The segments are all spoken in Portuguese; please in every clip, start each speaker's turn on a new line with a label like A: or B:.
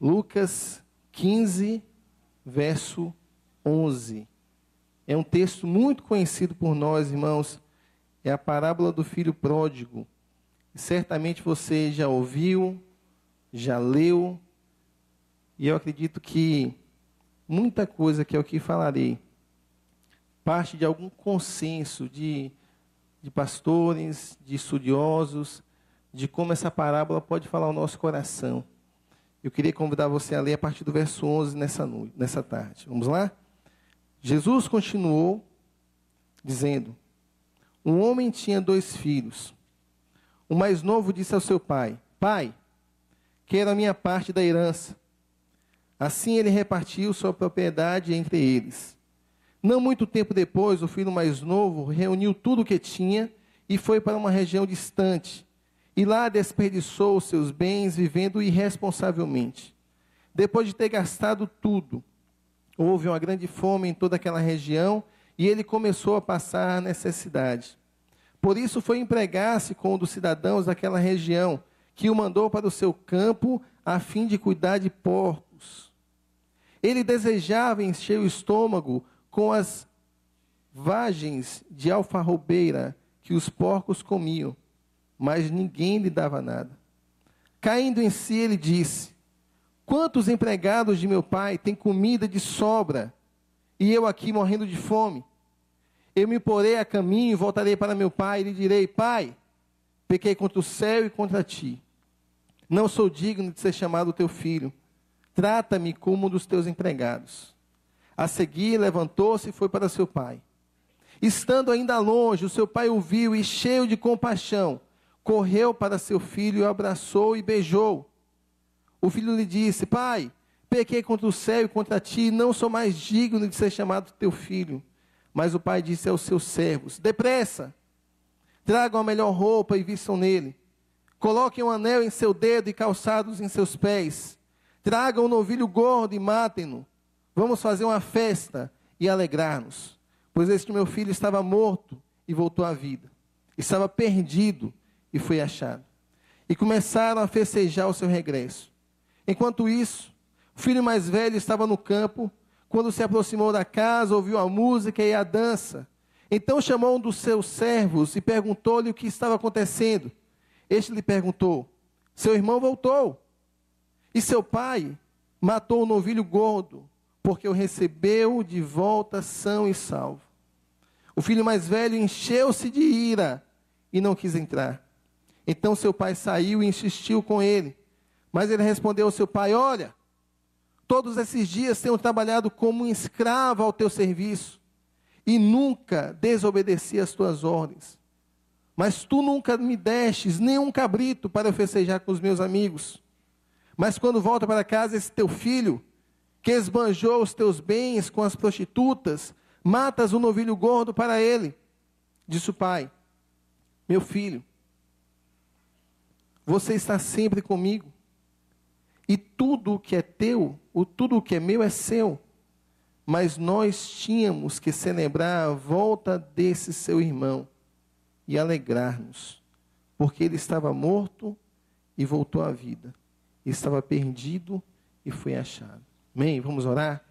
A: Lucas 15, verso 11. É um texto muito conhecido por nós, irmãos. É a parábola do filho pródigo. E certamente você já ouviu, já leu. E eu acredito que muita coisa que eu aqui falarei parte de algum consenso de pastores, de estudiosos, de como essa parábola pode falar ao nosso coração. Eu queria convidar você a ler a partir do verso 11 nessa tarde. Vamos lá? Jesus continuou dizendo: um homem tinha 2 filhos. O mais novo disse ao seu pai: Pai, quero a minha parte da herança. Assim ele repartiu sua propriedade entre eles. Não muito tempo depois, o filho mais novo reuniu tudo o que tinha e foi para uma região distante. E lá desperdiçou os seus bens vivendo irresponsavelmente. Depois de ter gastado tudo, houve uma grande fome em toda aquela região e ele começou a passar necessidade. Por isso foi empregar-se com um dos cidadãos daquela região, que o mandou para o seu campo a fim de cuidar de porcos. Ele desejava encher o estômago com as vagens de alfarrobeira que os porcos comiam, mas ninguém lhe dava nada. Caindo em si, ele disse: quantos empregados de meu pai têm comida de sobra, e eu aqui morrendo de fome? Eu me porei a caminho e voltarei para meu pai, e lhe direi: Pai, pequei contra o céu e contra ti. Não sou digno de ser chamado teu filho. Trata-me como um dos teus empregados. A seguir, levantou-se e foi para seu pai. Estando ainda longe, o seu pai o viu e, cheio de compaixão, correu para seu filho, o abraçou e beijou. O filho lhe disse: Pai, pequei contra o céu e contra ti, não sou mais digno de ser chamado teu filho. Mas o pai disse aos seus servos: depressa, tragam a melhor roupa e vistam nele. Coloquem um anel em seu dedo e calçados em seus pés. Tragam um novilho gordo e matem-no. Vamos fazer uma festa e alegrar-nos. Pois este meu filho estava morto e voltou à vida. Estava perdido e foi achado. E começaram a festejar o seu regresso. Enquanto isso, o filho mais velho estava no campo. Quando se aproximou da casa, ouviu a música e a dança. Então chamou um dos seus servos e perguntou-lhe o que estava acontecendo. Este lhe perguntou: seu irmão voltou. E seu pai matou o novilho gordo, porque o recebeu de volta são e salvo. O filho mais velho encheu-se de ira e não quis entrar. Então seu pai saiu e insistiu com ele. Mas ele respondeu ao seu pai: olha, todos esses dias tenho trabalhado como um escravo ao teu serviço e nunca desobedeci às tuas ordens. Mas tu nunca me destes nenhum cabrito para eu festejar com os meus amigos. Mas quando volta para casa esse teu filho, que esbanjou os teus bens com as prostitutas, matas um novilho gordo para ele. Disse o pai: meu filho, você está sempre comigo, e tudo o que é teu, tudo o que é meu é seu. Mas nós tínhamos que celebrar a volta desse seu irmão e alegrar-nos, porque ele estava morto e voltou à vida. Estava perdido e foi achado. Amém? Vamos orar?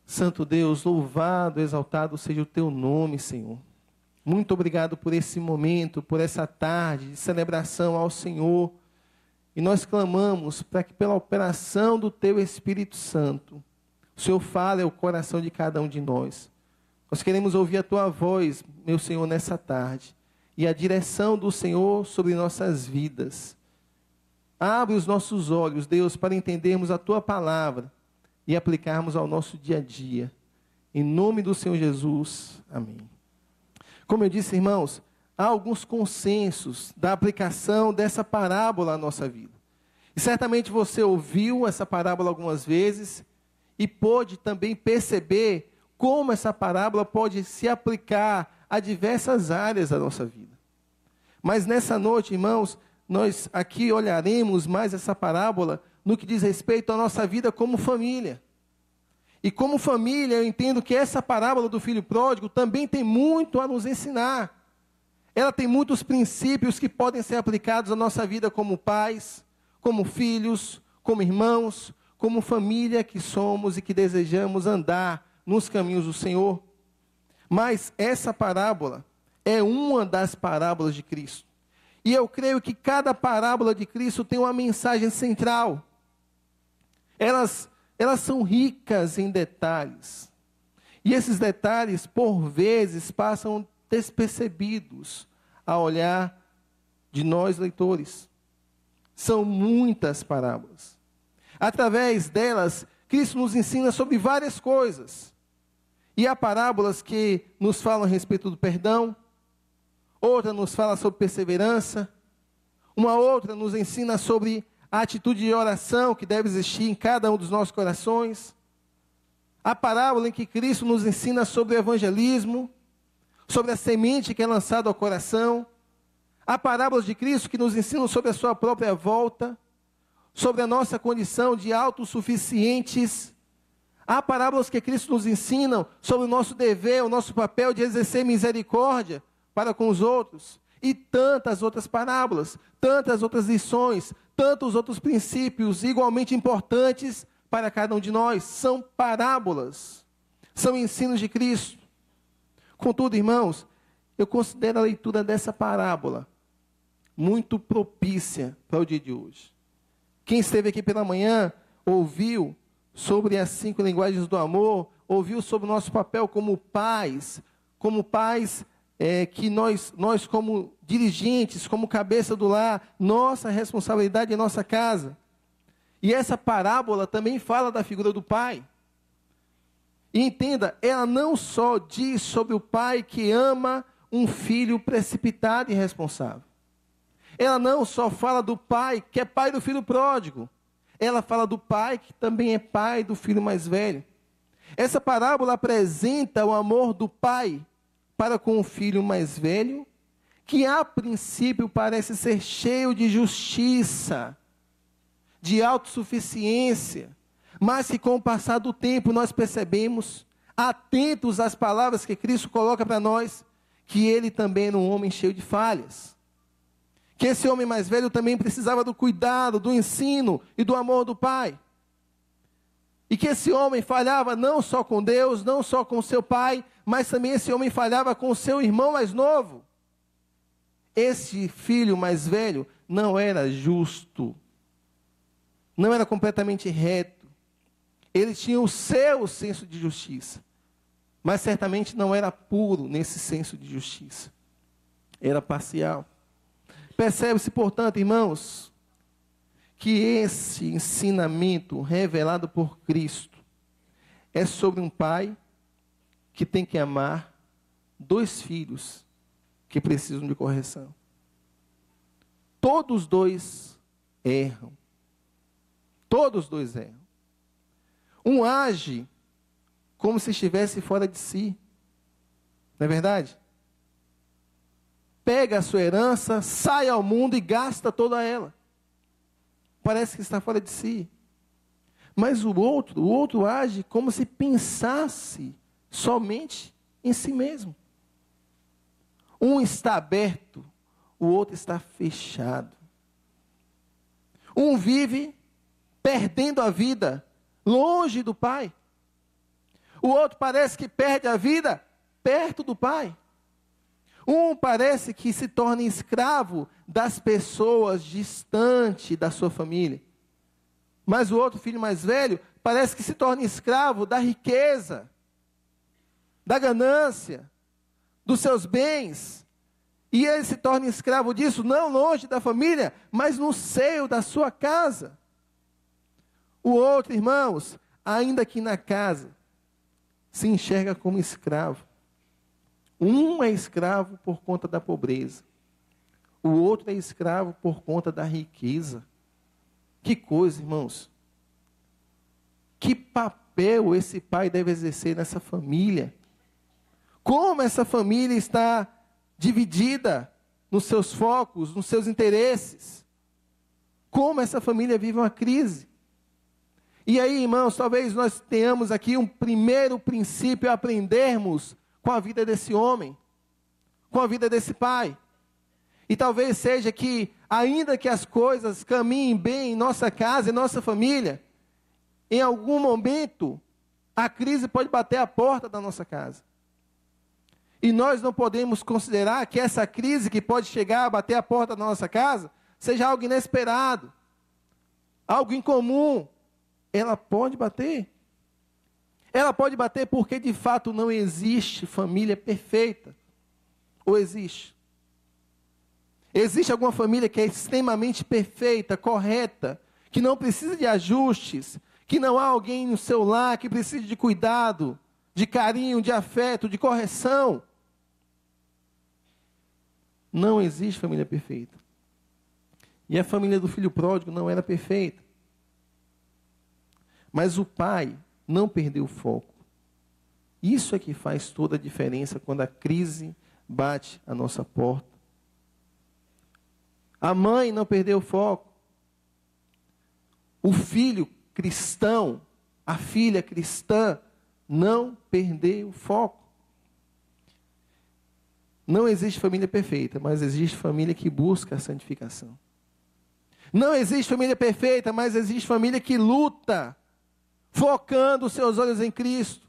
A: Santo Deus, louvado, exaltado seja o teu nome, Senhor. Muito obrigado por esse momento, por essa tarde de celebração ao Senhor. E nós clamamos para que pela operação do teu Espírito Santo, o Senhor fale ao coração de cada um de nós. Nós queremos ouvir a tua voz, meu Senhor, nessa tarde. E a direção do Senhor sobre nossas vidas. Abre os nossos olhos, Deus, para entendermos a tua palavra e aplicarmos ao nosso dia a dia. Em nome do Senhor Jesus. Amém. Como eu disse, irmãos, há alguns consensos da aplicação dessa parábola à nossa vida. E certamente você ouviu essa parábola algumas vezes e pôde também perceber como essa parábola pode se aplicar a diversas áreas da nossa vida. Mas nessa noite, irmãos, nós aqui olharemos mais essa parábola no que diz respeito à nossa vida como família. E como família, eu entendo que essa parábola do filho pródigo também tem muito a nos ensinar. Ela tem muitos princípios que podem ser aplicados à nossa vida como pais, como filhos, como irmãos, como família que somos e que desejamos andar nos caminhos do Senhor. Mas essa parábola é uma das parábolas de Cristo. E eu creio que cada parábola de Cristo tem uma mensagem central. Elas são ricas em detalhes. E esses detalhes, por vezes, passam despercebidos ao olhar de nós, leitores. São muitas parábolas. Através delas, Cristo nos ensina sobre várias coisas. E há parábolas que nos falam a respeito do perdão, outra nos fala sobre perseverança, uma outra nos ensina sobre a atitude de oração que deve existir em cada um dos nossos corações. A parábola em que Cristo nos ensina sobre o evangelismo, sobre a semente que é lançada ao coração. Há parábolas de Cristo que nos ensinam sobre a sua própria volta, sobre a nossa condição de autossuficientes. Há parábolas que Cristo nos ensina sobre o nosso dever, o nosso papel de exercer misericórdia para com os outros. E tantas outras parábolas, tantas outras lições, tantos outros princípios igualmente importantes para cada um de nós. São parábolas, são ensinos de Cristo. Contudo, irmãos, eu considero a leitura dessa parábola muito propícia para o dia de hoje. Quem esteve aqui pela manhã ouviu sobre as 5 linguagens do amor, ouviu sobre o nosso papel como pais que nós como dirigentes, como cabeça do lar, nossa responsabilidade é nossa casa. E essa parábola também fala da figura do pai. E entenda, ela não só diz sobre o pai que ama um filho precipitado e irresponsável. Ela não só fala do pai que é pai do filho pródigo. Ela fala do pai que também é pai do filho mais velho. Essa parábola apresenta o amor do pai para com o filho mais velho, que a princípio parece ser cheio de justiça, de autossuficiência, mas que com o passar do tempo nós percebemos, atentos às palavras que Cristo coloca para nós, que ele também era um homem cheio de falhas. Que esse homem mais velho também precisava do cuidado, do ensino e do amor do pai. E que esse homem falhava não só com Deus, não só com seu pai, mas também esse homem falhava com o seu irmão mais novo. Esse filho mais velho não era justo, não era completamente reto. Ele tinha o seu senso de justiça, mas certamente não era puro nesse senso de justiça. Era parcial. Percebe-se, portanto, irmãos, que esse ensinamento revelado por Cristo é sobre um pai que tem que amar 2 filhos que precisam de correção. Todos 2 erram. Todos 2 erram. Um age como se estivesse fora de si. Não é verdade? Pega a sua herança, sai ao mundo e gasta toda ela. Parece que está fora de si. Mas o outro age como se pensasse somente em si mesmo. Um está aberto, o outro está fechado. Um vive perdendo a vida, longe do Pai. O outro parece que perde a vida perto do Pai. Um parece que se torna escravo das pessoas distante da sua família. Mas o outro filho mais velho parece que se torna escravo da riqueza, da ganância, dos seus bens. E ele se torna escravo disso, não longe da família, mas no seio da sua casa. O outro, irmãos, ainda que na casa, se enxerga como escravo. Um é escravo por conta da pobreza. O outro é escravo por conta da riqueza. Que coisa, irmãos. Que papel esse pai deve exercer nessa família? Como essa família está dividida nos seus focos, nos seus interesses? Como essa família vive uma crise? E aí, irmãos, talvez nós tenhamos aqui um primeiro princípio a aprendermos com a vida desse homem, com a vida desse pai. E talvez seja que, ainda que as coisas caminhem bem em nossa casa, em nossa família, em algum momento, a crise pode bater a porta da nossa casa. E nós não podemos considerar que essa crise que pode chegar a bater a porta da nossa casa, seja algo inesperado, algo incomum. Ela pode bater. Ela pode bater porque, de fato, não existe família perfeita. Ou existe? Existe alguma família que é extremamente perfeita, correta, que não precisa de ajustes, que não há alguém no seu lar que precise de cuidado, de carinho, de afeto, de correção? Não existe família perfeita. E a família do filho pródigo não era perfeita. Mas o pai não perdeu o foco. Isso é que faz toda a diferença quando a crise bate à nossa porta. A mãe não perdeu o foco. O filho cristão, a filha cristã, não perdeu o foco. Não existe família perfeita, mas existe família que busca a santificação. Não existe família perfeita, mas existe família que luta, focando os seus olhos em Cristo.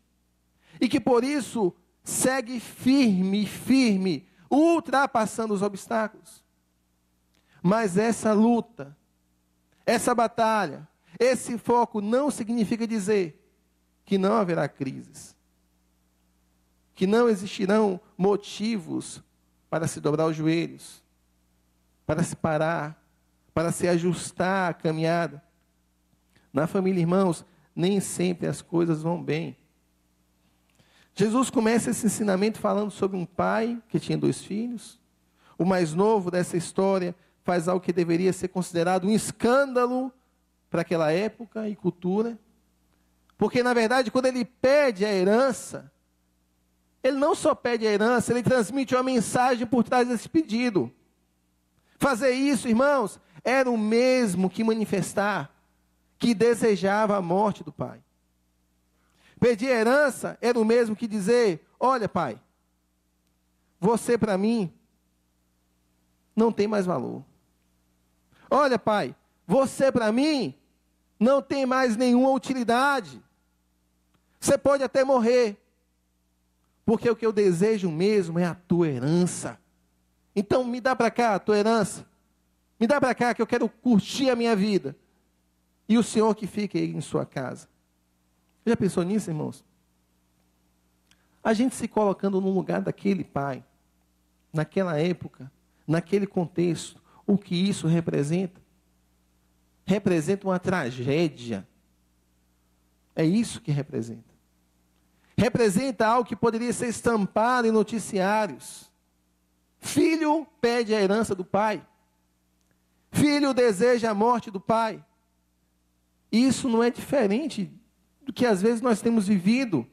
A: E que por isso segue firme, ultrapassando os obstáculos. Mas essa luta, essa batalha, esse foco não significa dizer que não haverá crises. Que não existirão motivos para se dobrar os joelhos, para se parar, para se ajustar a caminhada. Na família, irmãos, nem sempre as coisas vão bem. Jesus começa esse ensinamento falando sobre um pai que tinha 2 filhos. O mais novo dessa história faz algo que deveria ser considerado um escândalo para aquela época e cultura. Porque, na verdade, quando ele pede a herança, ele não só pede a herança, ele transmite uma mensagem por trás desse pedido. Fazer isso, irmãos, era o mesmo que manifestar que desejava a morte do pai. Pedir herança era o mesmo que dizer: olha, pai, você para mim não tem mais valor. Olha, pai, você para mim não tem mais nenhuma utilidade. Você pode até morrer, porque o que eu desejo mesmo é a tua herança. Então me dá para cá a tua herança. Me dá para cá que eu quero curtir a minha vida. E o Senhor que fica aí em sua casa. Já pensou nisso, irmãos? A gente se colocando no lugar daquele pai, naquela época, naquele contexto, o que isso representa? Representa uma tragédia. É isso que representa. Representa algo que poderia ser estampado em noticiários. Filho pede a herança do pai. Filho deseja a morte do pai. Isso não é diferente do que às vezes nós temos vivido.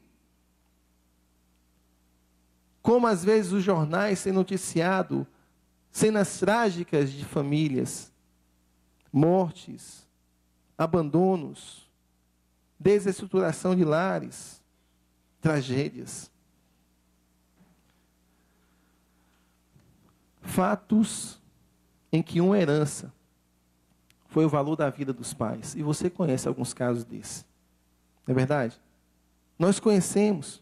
A: Como às vezes os jornais têm noticiado cenas trágicas de famílias, mortes, abandonos, desestruturação de lares, tragédias. Fatos em que uma herança foi o valor da vida dos pais. E você conhece alguns casos desses. Não é verdade? Nós conhecemos.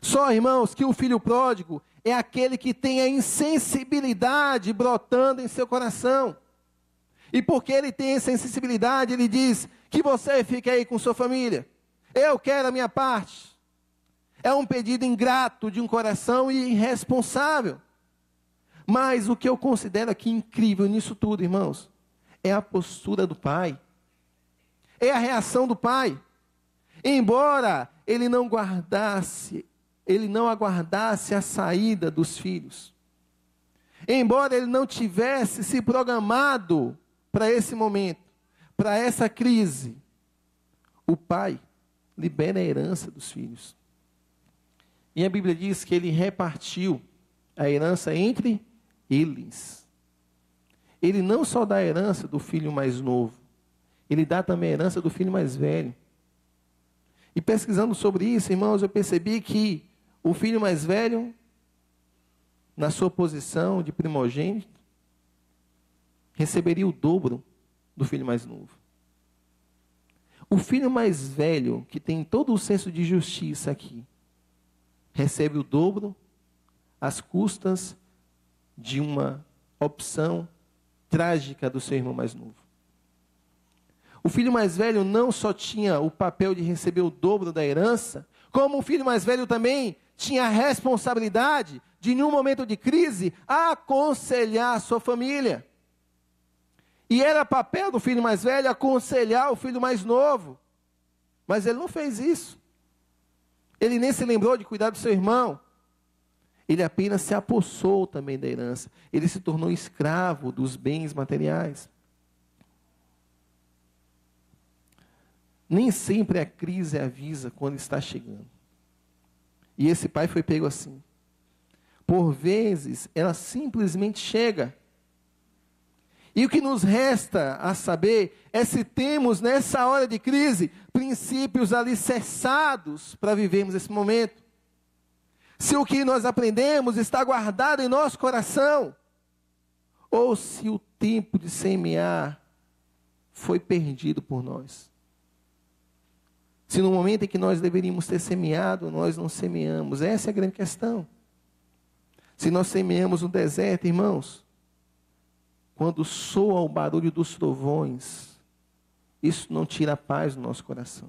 A: Só, irmãos, que o filho pródigo é aquele que tem a insensibilidade brotando em seu coração. E porque ele tem essa insensibilidade, ele diz que você fique aí com sua família. Eu quero a minha parte. É um pedido ingrato de um coração e irresponsável. Mas o que eu considero aqui incrível nisso tudo, irmãos, é a postura do pai. É a reação do pai. Embora ele não aguardasse a saída dos filhos. Embora ele não tivesse se programado para esse momento, para essa crise, o pai libera a herança dos filhos. E a Bíblia diz que ele repartiu a herança entre eles. Ele não só dá a herança do filho mais novo, ele dá também a herança do filho mais velho. E pesquisando sobre isso, irmãos, eu percebi que o filho mais velho na sua posição de primogênito, receberia o dobro do filho mais novo. O filho mais velho, que tem todo o senso de justiça aqui, recebe o dobro às custas de uma opção trágica do seu irmão mais novo. O filho mais velho não só tinha o papel de receber o dobro da herança, como o filho mais velho também tinha a responsabilidade de, em um momento de crise, aconselhar a sua família. E era papel do filho mais velho aconselhar o filho mais novo. Mas ele não fez isso. Ele nem se lembrou de cuidar do seu irmão. Ele apenas se apossou também da herança. Ele se tornou escravo dos bens materiais. Nem sempre a crise avisa quando está chegando. E esse pai foi pego assim. Por vezes, ela simplesmente chega. E o que nos resta a saber é se temos, nessa hora de crise, princípios alicerçados para vivermos esse momento. Se o que nós aprendemos está guardado em nosso coração, ou se o tempo de semear foi perdido por nós. Se no momento em que nós deveríamos ter semeado, nós não semeamos. Essa é a grande questão. Se nós semeamos no deserto, irmãos, quando soa o barulho dos trovões, isso não tira a paz do nosso coração.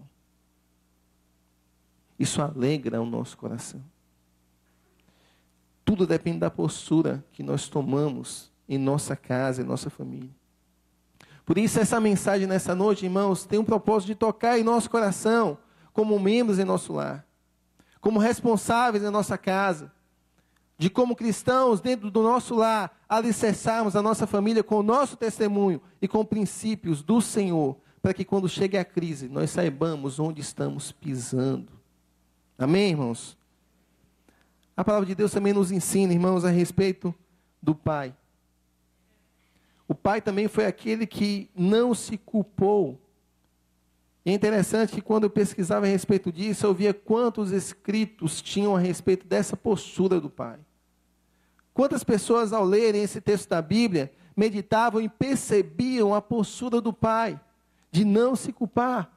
A: Isso alegra o nosso coração. Tudo depende da postura que nós tomamos em nossa casa, em nossa família. Por isso, essa mensagem nessa noite, irmãos, tem um propósito de tocar em nosso coração, como membros em nosso lar, como responsáveis em nossa casa, de como cristãos, dentro do nosso lar, alicerçarmos a nossa família com o nosso testemunho e com princípios do Senhor, para que quando chegue a crise, nós saibamos onde estamos pisando. Amém, irmãos? A palavra de Deus também nos ensina, irmãos, a respeito do pai. O pai também foi aquele que não se culpou. E é interessante que quando eu pesquisava a respeito disso, eu via quantos escritos tinham a respeito dessa postura do pai. Quantas pessoas, ao lerem esse texto da Bíblia, meditavam e percebiam a postura do pai, de não se culpar.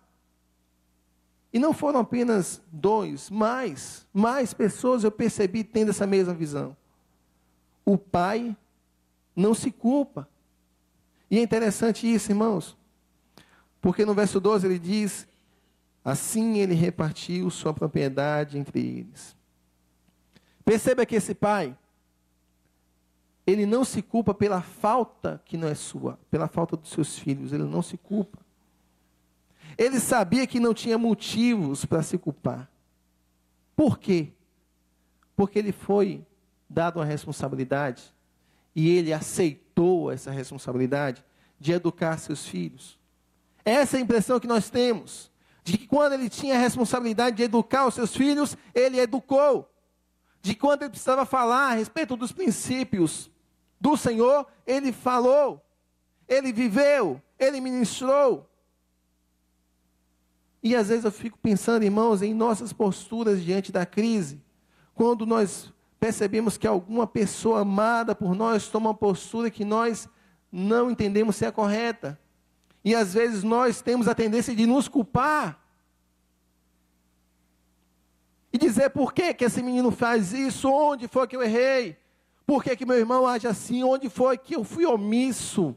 A: E não foram apenas dois, mais pessoas eu percebi tendo essa mesma visão. O pai não se culpa. E é interessante isso, irmãos, porque no verso 12 ele diz, assim ele repartiu sua propriedade entre eles. Perceba que esse pai, ele não se culpa pela falta que não é sua, pela falta dos seus filhos, ele não se culpa. Ele sabia que não tinha motivos para se culpar. Por quê? Porque ele foi dado uma responsabilidade e ele aceitou essa responsabilidade de educar seus filhos. Essa é a impressão que nós temos, de que quando ele tinha a responsabilidade de educar os seus filhos, ele educou. De quando ele precisava falar a respeito dos princípios do Senhor, ele falou, ele viveu, ele ministrou. E às vezes eu fico pensando, irmãos, em nossas posturas diante da crise. Quando nós percebemos que alguma pessoa amada por nós toma uma postura que nós não entendemos ser a correta. E às vezes nós temos a tendência de nos culpar. E dizer, por que que esse menino faz isso? Onde foi que eu errei? Por que que meu irmão age assim? Onde foi que eu fui omisso?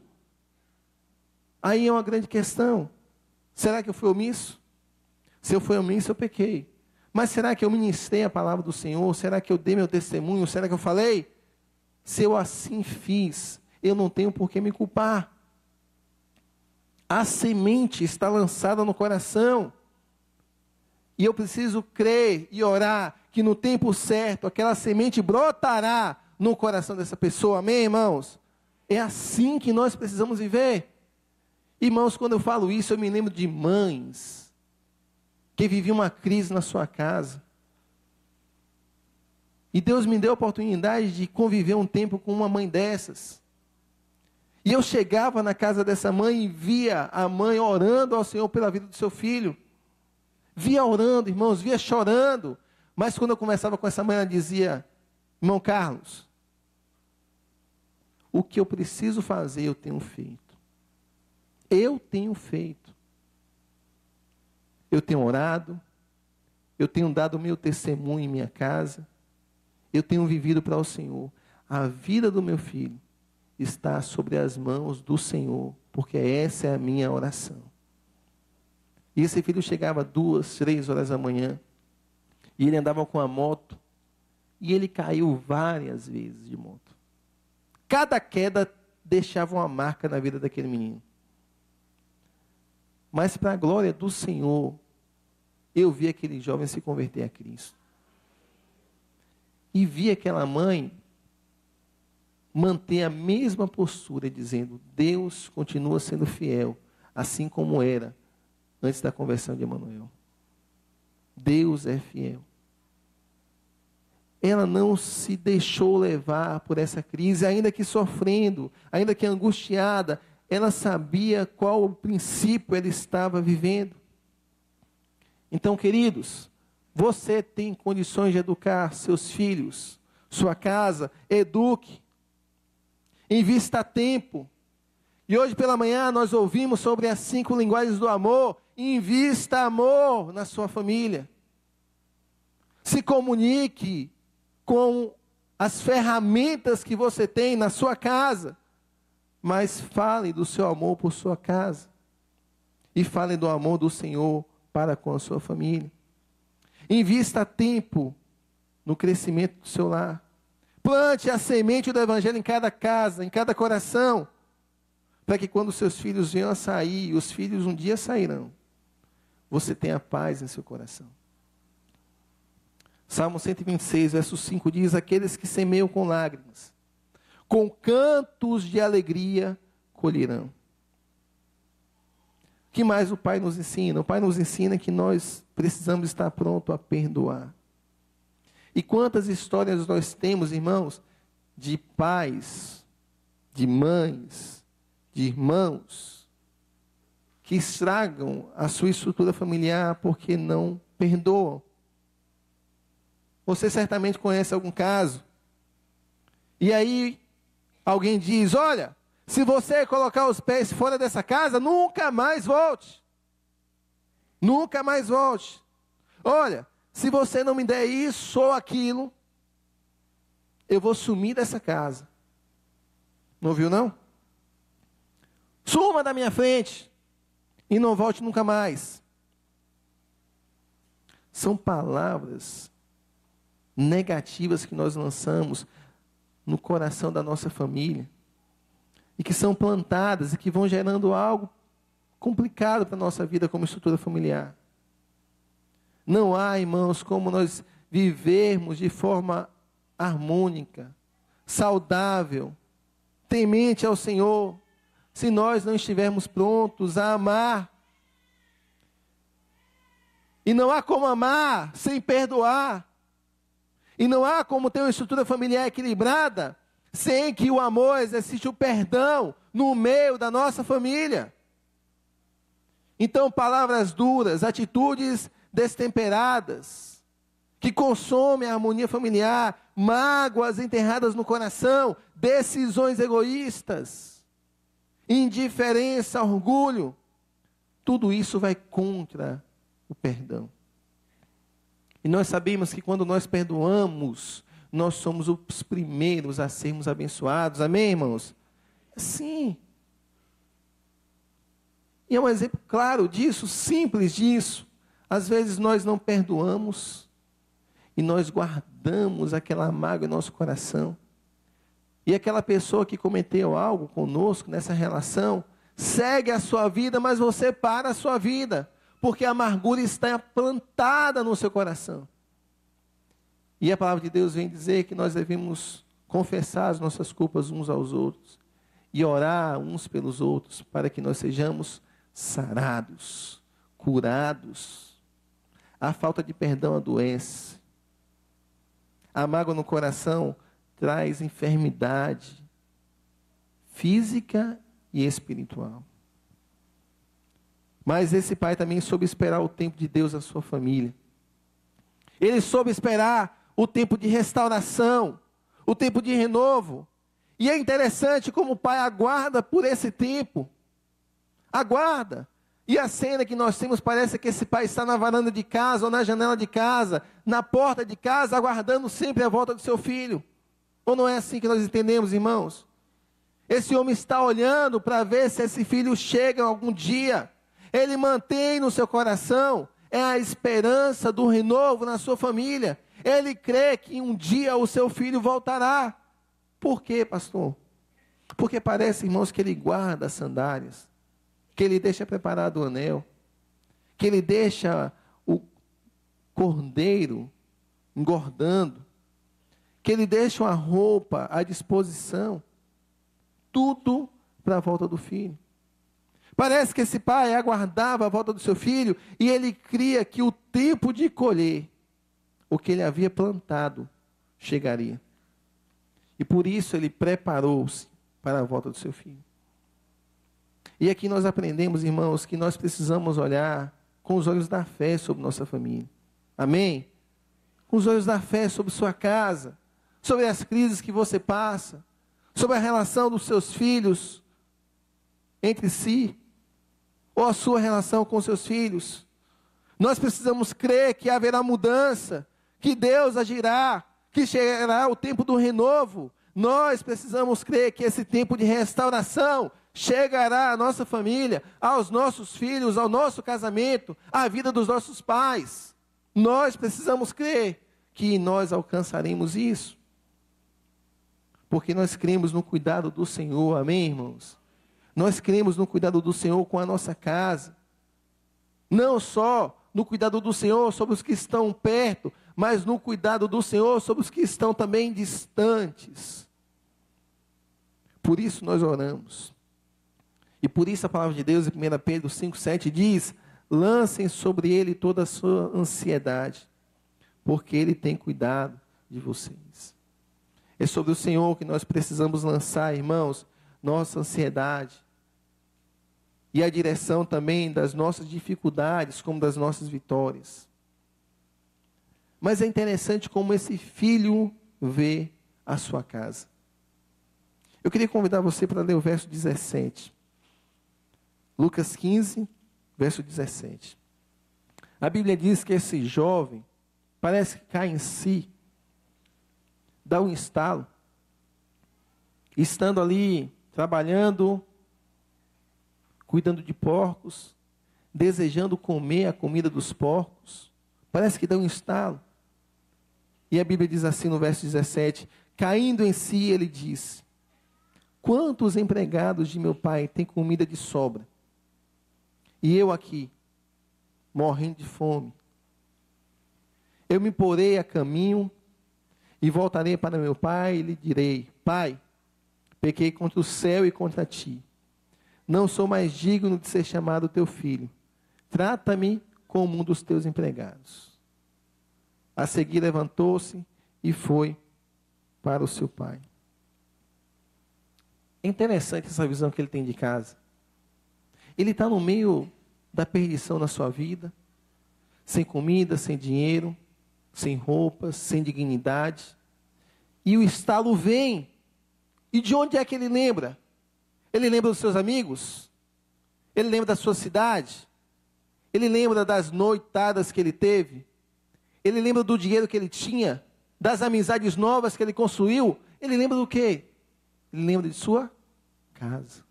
A: Aí é uma grande questão. Será que eu fui omisso? Se eu fui omisso, eu pequei. Mas será que eu ministrei a palavra do Senhor? Será que eu dei meu testemunho? Será que eu falei? Se eu assim fiz, eu não tenho por que me culpar. A semente está lançada no coração. E eu preciso crer e orar que no tempo certo aquela semente brotará no coração dessa pessoa. Amém, irmãos? É assim que nós precisamos viver. Irmãos, quando eu falo isso, eu me lembro de mães que viviam uma crise na sua casa. E Deus me deu a oportunidade de conviver um tempo com uma mãe dessas. E eu chegava na casa dessa mãe e via a mãe orando ao Senhor pela vida do seu filho. Via orando, irmãos, via chorando. Mas quando eu conversava com essa mãe, ela dizia, irmão Carlos, o que eu preciso fazer, eu tenho feito. Eu tenho feito. Eu tenho orado, eu tenho dado o meu testemunho em minha casa, eu tenho vivido para o Senhor. A vida do meu filho está sobre as mãos do Senhor, porque essa é a minha oração. E esse filho chegava 2, 3 horas da manhã, e ele andava com a moto, e ele caiu várias vezes de moto. Cada queda deixava uma marca na vida daquele menino. Mas para a glória do Senhor, eu vi aquele jovem se converter a Cristo. E vi aquela mãe manter a mesma postura, dizendo: Deus continua sendo fiel, assim como era antes da conversão de Emanuel. Deus é fiel. Ela não se deixou levar por essa crise, ainda que sofrendo, ainda que angustiada, ela sabia qual o princípio ela estava vivendo. Então, queridos, você tem condições de educar seus filhos, sua casa, eduque, invista tempo. E hoje pela manhã nós ouvimos sobre as 5 linguagens do amor. Invista amor na sua família. Se comunique com as ferramentas que você tem na sua casa, mas fale do seu amor por sua casa. E fale do amor do Senhor para com a sua família. Invista tempo no crescimento do seu lar. Plante a semente do Evangelho em cada casa, em cada coração, para que quando seus filhos venham a sair, e os filhos um dia sairão, você tenha paz em seu coração. Salmo 126, verso 5 diz: aqueles que semeiam com lágrimas, com cantos de alegria colherão. O que mais o Pai nos ensina? O Pai nos ensina que nós precisamos estar pronto a perdoar. E quantas histórias nós temos, irmãos, de pais, de mães, de irmãos, que estragam a sua estrutura familiar porque não perdoam. Você certamente conhece algum caso. E aí, alguém diz: olha, se você colocar os pés fora dessa casa, nunca mais volte. Nunca mais volte. Olha, se você não me der isso ou aquilo, eu vou sumir dessa casa. Não ouviu, não? Suma da minha frente e não volte nunca mais. São palavras negativas que nós lançamos no coração da nossa família e que são plantadas e que vão gerando algo complicado para a nossa vida como estrutura familiar. Não há, irmãos, como nós vivermos de forma harmônica, saudável, temente ao Senhor, se nós não estivermos prontos a amar. E não há como amar sem perdoar. E não há como ter uma estrutura familiar equilibrada sem que o amor exercite o perdão no meio da nossa família. Então, palavras duras, atitudes destemperadas, que consomem a harmonia familiar, mágoas enterradas no coração, decisões egoístas, indiferença, orgulho, tudo isso vai contra o perdão. E nós sabemos que quando nós perdoamos, nós somos os primeiros a sermos abençoados. Amém, irmãos? Sim. E é um exemplo claro disso, simples disso. Às vezes nós não perdoamos e nós guardamos aquela mágoa em nosso coração. E aquela pessoa que cometeu algo conosco nessa relação, segue a sua vida, mas você para a sua vida, porque a amargura está plantada no seu coração. E a palavra de Deus vem dizer que nós devemos confessar as nossas culpas uns aos outros e orar uns pelos outros para que nós sejamos sarados, curados. A falta de perdão adoece. A mágoa no coração traz enfermidade física e espiritual. Mas esse pai também soube esperar o tempo de Deus na sua família. Ele soube esperar o tempo de restauração, o tempo de renovo. E é interessante como o pai aguarda por esse tempo. Aguarda. E a cena que nós temos parece que esse pai está na varanda de casa ou na janela de casa, na porta de casa, aguardando sempre a volta do seu filho. Ou não é assim que nós entendemos, irmãos? Esse homem está olhando para ver se esse filho chega algum dia. Ele mantém no seu coração a esperança do renovo na sua família. Ele crê que um dia o seu filho voltará. Por quê, pastor? Porque parece, irmãos, que ele guarda as sandálias, que ele deixa preparado o anel, que ele deixa o cordeiro engordando, que ele deixa uma roupa à disposição, tudo para a volta do filho. Parece que esse pai aguardava a volta do seu filho e ele cria que o tempo de colher o que ele havia plantado chegaria. E por isso ele preparou-se para a volta do seu filho. E aqui nós aprendemos, irmãos, que nós precisamos olhar com os olhos da fé sobre nossa família. Amém? Com os olhos da fé sobre sua casa, sobre as crises que você passa, sobre a relação dos seus filhos entre si, ou a sua relação com seus filhos. Nós precisamos crer que haverá mudança, que Deus agirá, que chegará o tempo do renovo. Nós precisamos crer que esse tempo de restauração chegará à nossa família, aos nossos filhos, ao nosso casamento, à vida dos nossos pais. Nós precisamos crer que nós alcançaremos isso. Porque nós cremos no cuidado do Senhor, amém, irmãos? Nós cremos no cuidado do Senhor com a nossa casa. Não só no cuidado do Senhor sobre os que estão perto, mas no cuidado do Senhor sobre os que estão também distantes. Por isso nós oramos. E por isso a palavra de Deus em 1 Pedro 5,7 diz: lancem sobre ele toda a sua ansiedade, porque ele tem cuidado de vocês. É sobre o Senhor que nós precisamos lançar, irmãos, nossa ansiedade. E a direção também das nossas dificuldades, como das nossas vitórias. Mas é interessante como esse filho vê a sua casa. Eu queria convidar você para ler o verso 17. Lucas 15, verso 17. A Bíblia diz que esse jovem parece que cai em si, dá um estalo, estando ali trabalhando, cuidando de porcos, desejando comer a comida dos porcos, parece que dá um estalo. E a Bíblia diz assim no verso 17, caindo em si ele disse: quantos empregados de meu pai têm comida de sobra? E eu aqui, morrendo de fome. Eu me porei a caminho e voltarei para meu pai e lhe direi: Pai, pequei contra o céu e contra ti. Não sou mais digno de ser chamado teu filho. Trata-me como um dos teus empregados. A seguir levantou-se e foi para o seu pai. É interessante essa visão que ele tem de casa. Ele está no meio da perdição na sua vida, sem comida, sem dinheiro, sem roupas, sem dignidade. E o estalo vem. E de onde é que ele lembra? Ele lembra dos seus amigos? Ele lembra da sua cidade? Ele lembra das noitadas que ele teve? Ele lembra do dinheiro que ele tinha? Das amizades novas que ele construiu? Ele lembra do quê? Ele lembra de sua casa.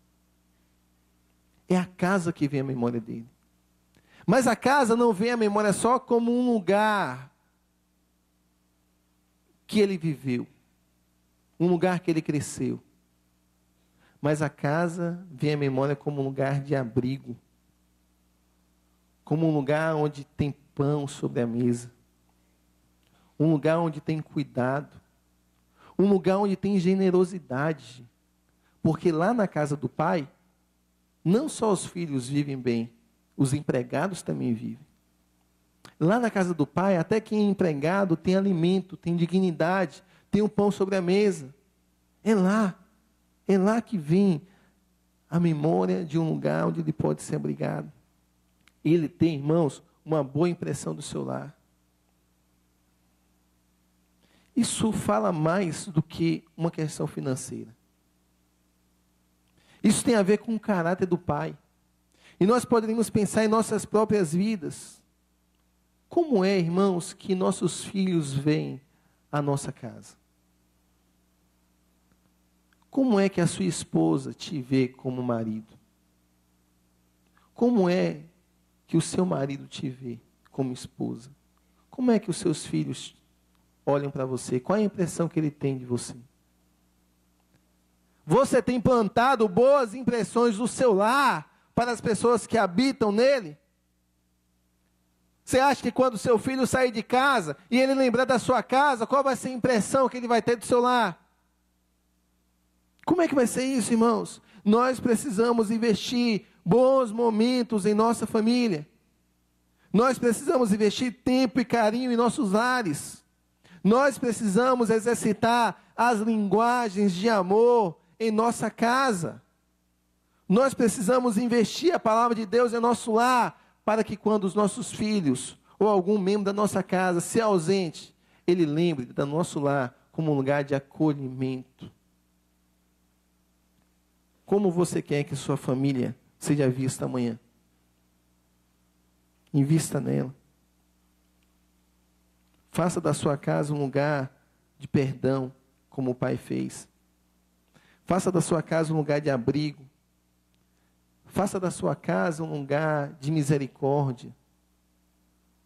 A: É a casa que vem à memória dele. Mas a casa não vem à memória só como um lugar que ele viveu, um lugar que ele cresceu. Mas a casa vem à memória como um lugar de abrigo, como um lugar onde tem pão sobre a mesa, um lugar onde tem cuidado, um lugar onde tem generosidade. Porque lá na casa do pai, não só os filhos vivem bem, os empregados também vivem. Lá na casa do pai, até quem é empregado tem alimento, tem dignidade, tem um pão sobre a mesa. É lá que vem a memória de um lugar onde ele pode ser abrigado. Ele tem, irmãos, uma boa impressão do seu lar. Isso fala mais do que uma questão financeira. Isso tem a ver com o caráter do pai. E nós poderíamos pensar em nossas próprias vidas. Como é, irmãos, que nossos filhos veem a nossa casa? Como é que a sua esposa te vê como marido? Como é que o seu marido te vê como esposa? Como é que os seus filhos olham para você? Qual é a impressão que ele tem de você? Você tem plantado boas impressões do seu lar para as pessoas que habitam nele? Você acha que quando seu filho sair de casa e ele lembrar da sua casa, qual vai ser a impressão que ele vai ter do seu lar? Como é que vai ser isso, irmãos? Nós precisamos investir bons momentos em nossa família. Nós precisamos investir tempo e carinho em nossos lares. Nós precisamos exercitar as linguagens de amor em nossa casa. Nós precisamos investir a palavra de Deus em nosso lar, para que quando os nossos filhos ou algum membro da nossa casa se ausente, ele lembre do nosso lar como um lugar de acolhimento. Como você quer que sua família seja vista amanhã? Invista nela. Faça da sua casa um lugar de perdão, como o Pai fez. Faça da sua casa um lugar de abrigo. Faça da sua casa um lugar de misericórdia.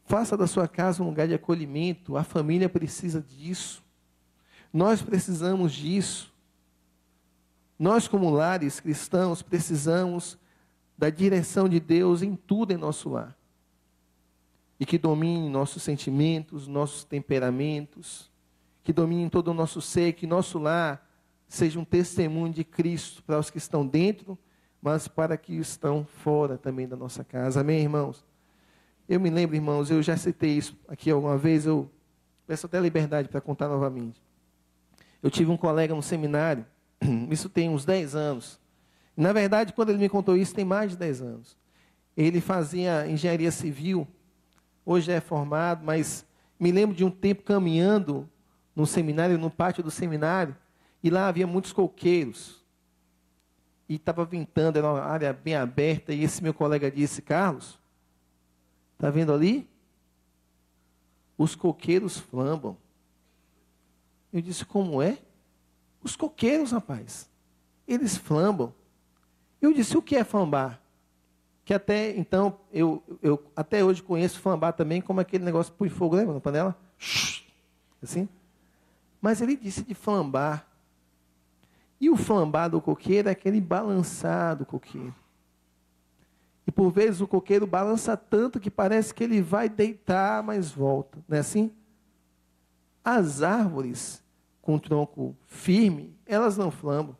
A: Faça da sua casa um lugar de acolhimento. A família precisa disso. Nós precisamos disso. Nós, como lares cristãos, precisamos da direção de Deus em tudo em nosso lar. E que domine nossos sentimentos, nossos temperamentos, que domine todo o nosso ser, que nosso lar seja um testemunho de Cristo para os que estão dentro, mas para que estão fora também da nossa casa. Amém, irmãos? Eu me lembro, irmãos, eu já citei isso aqui alguma vez, eu peço até liberdade para contar novamente. Eu tive um colega no seminário, isso tem uns 10 anos. Na verdade, quando ele me contou isso, tem mais de 10 anos. Ele fazia engenharia civil, hoje é formado, mas me lembro de um tempo caminhando no seminário, no pátio do seminário, e lá havia muitos coqueiros. E estava ventando, era uma área bem aberta, e esse meu colega disse: Carlos, está vendo ali? Os coqueiros flambam. Eu disse: como é? Os coqueiros, rapaz, eles flambam. Eu disse: o que é flambar? Que até então, eu até hoje conheço flambar também como aquele negócio que põe fogo, lembra, na panela? Assim. Mas ele disse de flambar. E o flambar do coqueiro é aquele balançar do coqueiro. E por vezes o coqueiro balança tanto que parece que ele vai deitar, mas volta. Não é assim? As árvores com tronco firme, elas não flambam.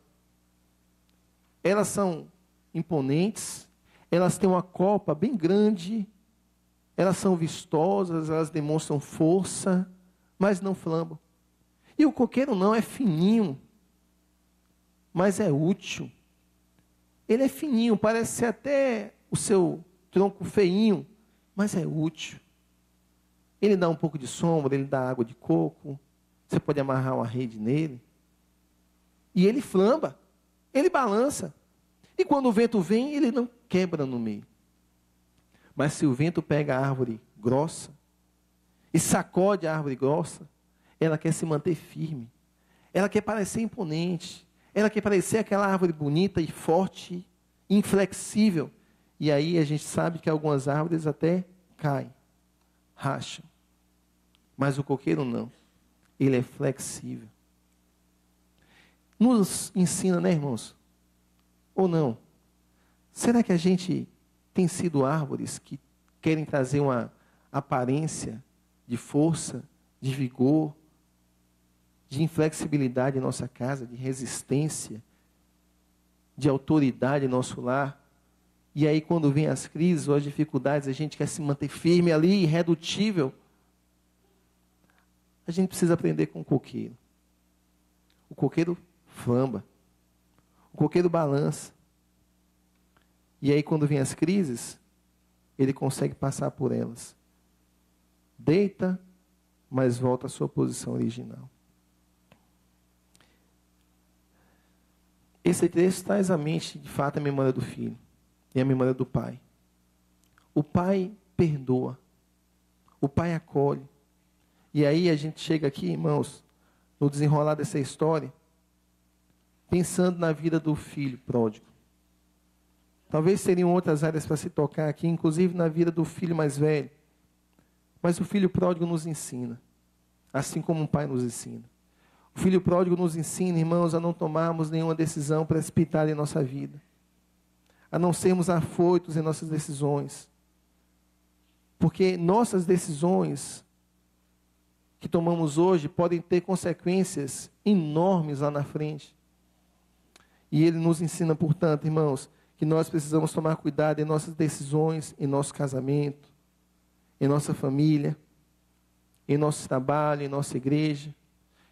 A: Elas são imponentes, elas têm uma copa bem grande, elas são vistosas, elas demonstram força, mas não flambam. E o coqueiro não, é fininho, mas é útil. Ele é fininho, parece ser até o seu tronco feinho, mas é útil. Ele dá um pouco de sombra, ele dá água de coco, você pode amarrar uma rede nele. E ele flamba, ele balança. E quando o vento vem, ele não quebra no meio. Mas se o vento pega a árvore grossa e sacode a árvore grossa, ela quer se manter firme. Ela quer parecer imponente. Ela quer parecer aquela árvore bonita e forte, inflexível. E aí a gente sabe que algumas árvores até caem, racham. Mas o coqueiro não. Ele é flexível. Nos ensina, né, irmãos? Ou não? Será que a gente tem sido árvores que querem trazer uma aparência de força, de vigor, de inflexibilidade em nossa casa, de resistência, de autoridade em nosso lar? E aí, quando vem as crises ou as dificuldades, a gente quer se manter firme ali, irredutível. A gente precisa aprender com o coqueiro. O coqueiro flamba. O coqueiro balança. E aí, quando vem as crises, ele consegue passar por elas. Deita, mas volta à sua posição original. Esse texto traz à mente, de fato, a memória do filho e a memória do pai. O pai perdoa, o pai acolhe. E aí a gente chega aqui, irmãos, no desenrolar dessa história, pensando na vida do filho pródigo. Talvez seriam outras áreas para se tocar aqui, inclusive na vida do filho mais velho. Mas o filho pródigo nos ensina, assim como um pai nos ensina. O filho pródigo nos ensina, irmãos, a não tomarmos nenhuma decisão precipitada em nossa vida, a não sermos afoitos em nossas decisões, porque nossas decisões que tomamos hoje podem ter consequências enormes lá na frente. E ele nos ensina, portanto, irmãos, que nós precisamos tomar cuidado em nossas decisões, em nosso casamento, em nossa família, em nosso trabalho, em nossa igreja,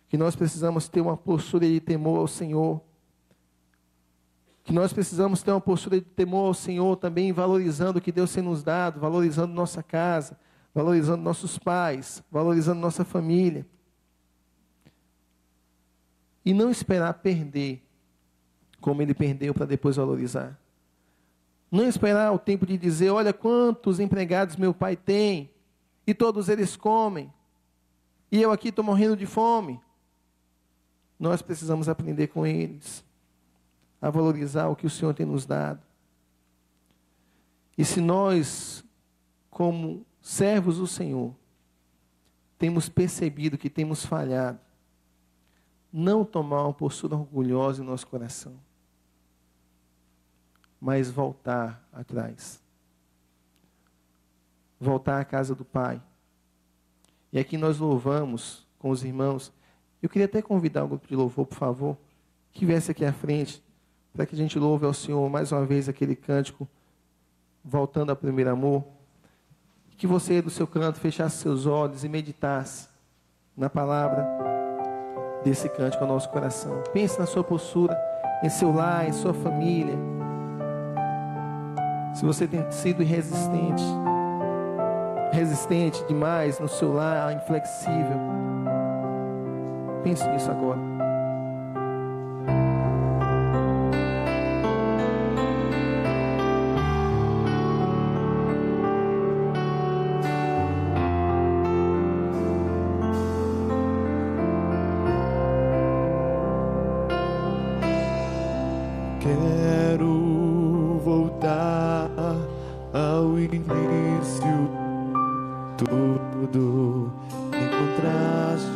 A: que nós precisamos ter uma postura de temor ao Senhor, que nós precisamos ter uma postura de temor ao Senhor também, valorizando o que Deus tem nos dado, valorizando nossa casa, valorizando nossos pais, valorizando nossa família. E não esperar perder, como ele perdeu, para depois valorizar. Não esperar o tempo de dizer, olha quantos empregados meu pai tem, e todos eles comem, e eu aqui estou morrendo de fome. Nós precisamos aprender com eles a valorizar o que o Senhor tem nos dado. E se nós, como servos do Senhor, temos percebido que temos falhado, não tomar uma postura orgulhosa em nosso coração, mas voltar atrás. Voltar à casa do Pai. E aqui nós louvamos com os irmãos. Eu queria até convidar o grupo de louvor, por favor, que viesse aqui à frente, para que a gente louve ao Senhor mais uma vez aquele cântico, voltando ao primeiro amor. Que você, do seu canto, fechasse seus olhos e meditasse na palavra desse cântico ao nosso coração. Pense na sua postura, em seu lar, em sua família. Se você tem sido resistente demais no seu lar, inflexível, pense nisso agora.
B: Quero voltar ao início, tudo encontraste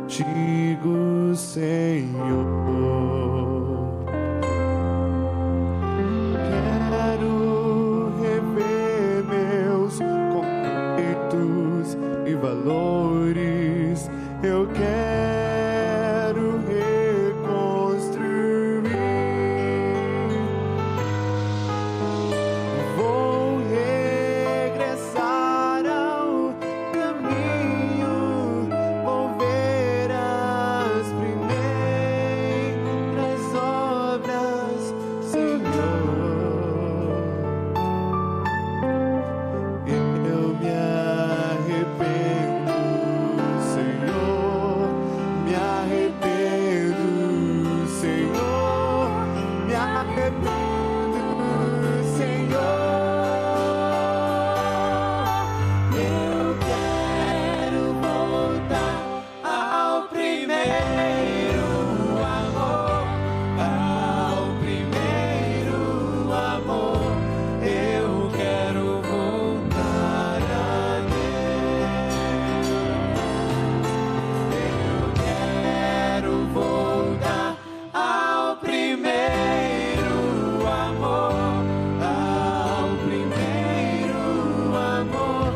B: contigo, Senhor. Quero rever meus conceitos e valores. Eu quero reconstruir. Vou regressar ao caminho, vou ver as primeiras obras, Senhor. Eu me arrependo, Senhor, me arrependo, Senhor, me arrependo, Senhor. Eu quero voltar ao primeiro amor, ao primeiro amor. Eu quero voltar a Deus. Eu quero voltar ao primeiro amor, ao primeiro amor.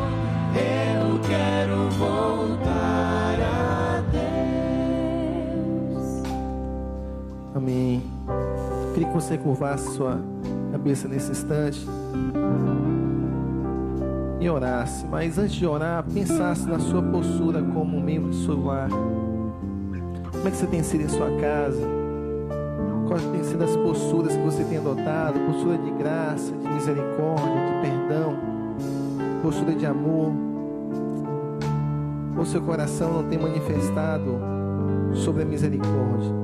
B: Eu quero voltar a Deus.
A: Amém. Queria que você curvasse sua cabeça nesse instante e orasse, mas antes de orar, pensasse na sua postura como membro do seu lar. Como é que você tem sido em sua casa? Quais têm sido as posturas que você tem adotado? Postura de graça, de misericórdia, de perdão, postura de amor. Ou seu coração não tem manifestado sobre a misericórdia?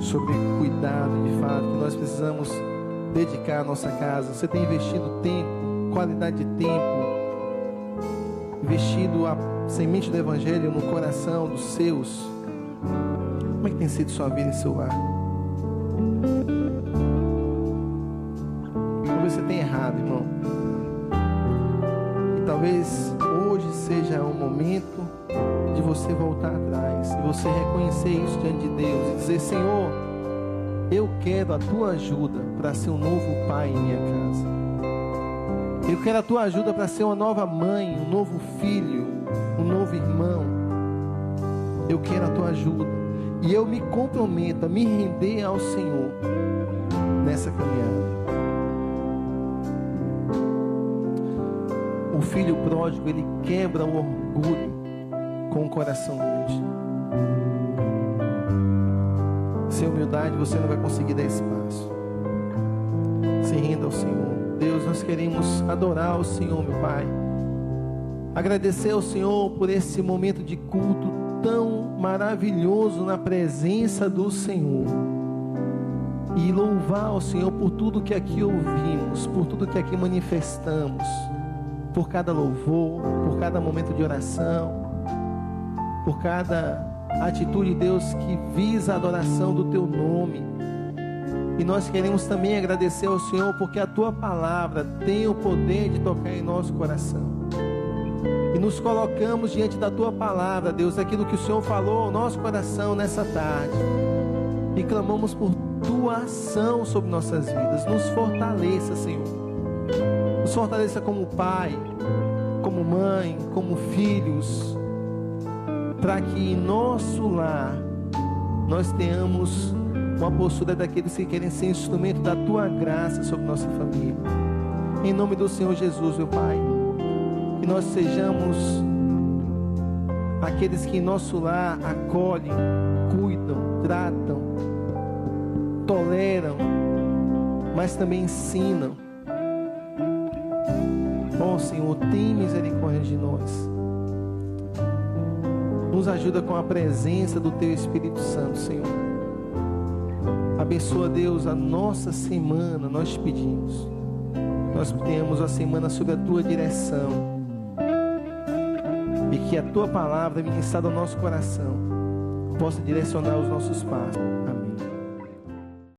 A: sobre cuidado, de fato, que nós precisamos dedicar a nossa casa. Você tem investido tempo, qualidade de tempo, investido a semente do Evangelho no coração dos seus? Como é que tem sido sua vida em seu lar? Talvez você tenha errado, irmão. E talvez hoje seja o momento de você voltar atrás, de você reconhecer isso diante de Deus e dizer: Senhor, eu quero a tua ajuda para ser um novo pai em minha casa. Eu quero a tua ajuda para ser uma nova mãe, um novo filho, um novo irmão. Eu quero a tua ajuda. E eu me comprometo a me render ao Senhor nessa caminhada. O filho pródigo, ele quebra o orgulho com o coração humilde. Sem humildade você não vai conseguir dar esse passo. Se renda ao Senhor. Deus, nós queremos adorar o Senhor, meu Pai. Agradecer ao Senhor por esse momento de culto tão maravilhoso na presença do Senhor. E louvar ao Senhor por tudo que aqui ouvimos, por tudo que aqui manifestamos, por cada louvor, por cada momento de oração, por cada atitude, Deus, que visa a adoração do Teu nome. E nós queremos também agradecer ao Senhor porque a Tua palavra tem o poder de tocar em nosso coração. E nos colocamos diante da Tua palavra, Deus, aquilo que o Senhor falou ao nosso coração nessa tarde. E clamamos por Tua ação sobre nossas vidas. Nos fortaleça, Senhor. Nos fortaleça como pai, como mãe, como filhos, para que em nosso lar nós tenhamos uma postura daqueles que querem ser instrumento da Tua graça sobre nossa família. Em nome do Senhor Jesus, meu Pai, que nós sejamos aqueles que em nosso lar acolhem, cuidam, tratam, toleram, mas também ensinam. Ó Senhor, tem misericórdia de nós. Nos ajuda com a presença do Teu Espírito Santo, Senhor. Abençoa, Deus, a nossa semana, nós te pedimos. Nós tenhamos a semana sob a Tua direção. E que a Tua palavra ministrada ao nosso coração possa direcionar os nossos passos. Amém.